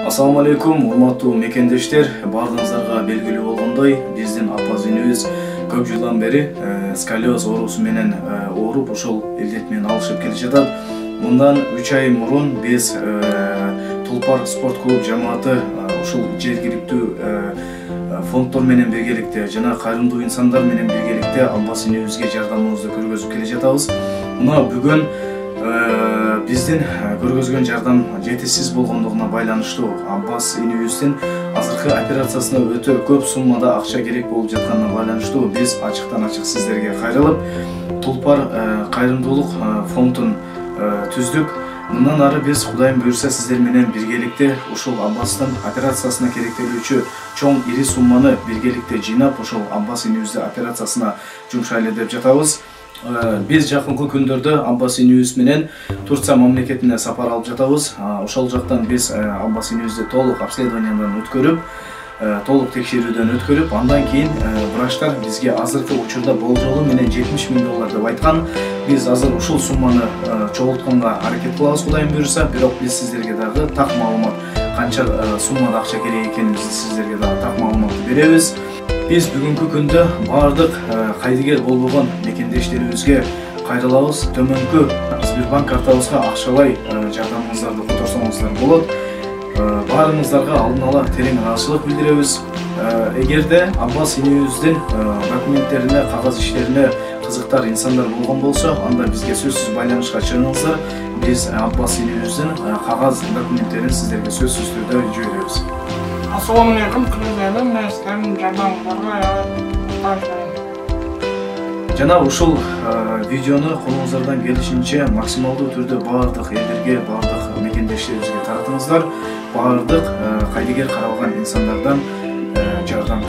Assalamu алейкум, урматтуу мекендештер. Бардыңыздарга белгилүү болгондой, биздин Аббас инибиз көп жылдан бери сколиоз оорусу менен ооруп, ошол илдет менен алышып келе жатат. Мындан 3 ай мурун биз Тулпар спорт клуб жамааты ушул жергиликтүү фонддор менен биргеликте жана кайрымдуу инсандар менен биргеликте Аббас инибизге жардамыбызды көргөзүп келе жатабыз. Мына бүгүн биздин көргөзгөн жардам жетишсиз болгондугуна байланыштуу Аббас инибиздин азыркы операциясына өтө көп суммада акча керек болуп жатканына байланыштуу биз ачыктан ачык сиздерге кайрылып Тулпар кайрымдуулук фондун түздүк. Мындан ары биз Кудайым буйрса сиздер менен биргеликте ушул Аббастын операциясына керектелүүчү чоң ири сумманы биргеликте жыйнап ошол Аббас инибизди операциясына жумшайлы деп жатабыз. Биз жакынкы күндөрдө Аббас инибиз менен Турция мамлекетине сапар алып жатабыз. Ошол жактан биз Аббас инибизди толук обследованиядан өткөрүп, толук текшерүүдөн өткөрүп, андан кийин врачтар бизге азыркы учурда болжолу менен $70.000 деп айткан. Биз азыр ушул сумманы чогултканга аракет кылабыз Кудайым буйрса, бирок биз сиздерге дагы так маалымат, канча суммада акча керек экенибизди сиздерге дагы так маалымат беребиз. Биз бүгүнкү күндө бардык кайдыгер болбогон мекендештерибизге кайрылабыз. Төмөнкү Сбербанк картабызга акчалай жардамыңыздарды которсоңуздар болот. Баарыңыздарга алдын ала терең ыраазычылык билдиребиз. Эгерде Аббас инибиздин документтерине, кагаз иштерине кызыктар инсандар болгон болсо, анда бизге сөзсүз байланышка чыгыңыздар. Биз Аббас инибиздин кагаз документтерин сиздерге сөзсүз түрдө жиберебиз. Assalamu alaikum, kızlarım, neslerim, jardamlarga Жана ушул видеону колуңуздардан келишинче максималдуу түрдө бардык элдерге, бардык мекендештерибизге таратыңыздар. Бардык кайдыгер каралган инсандардан жардам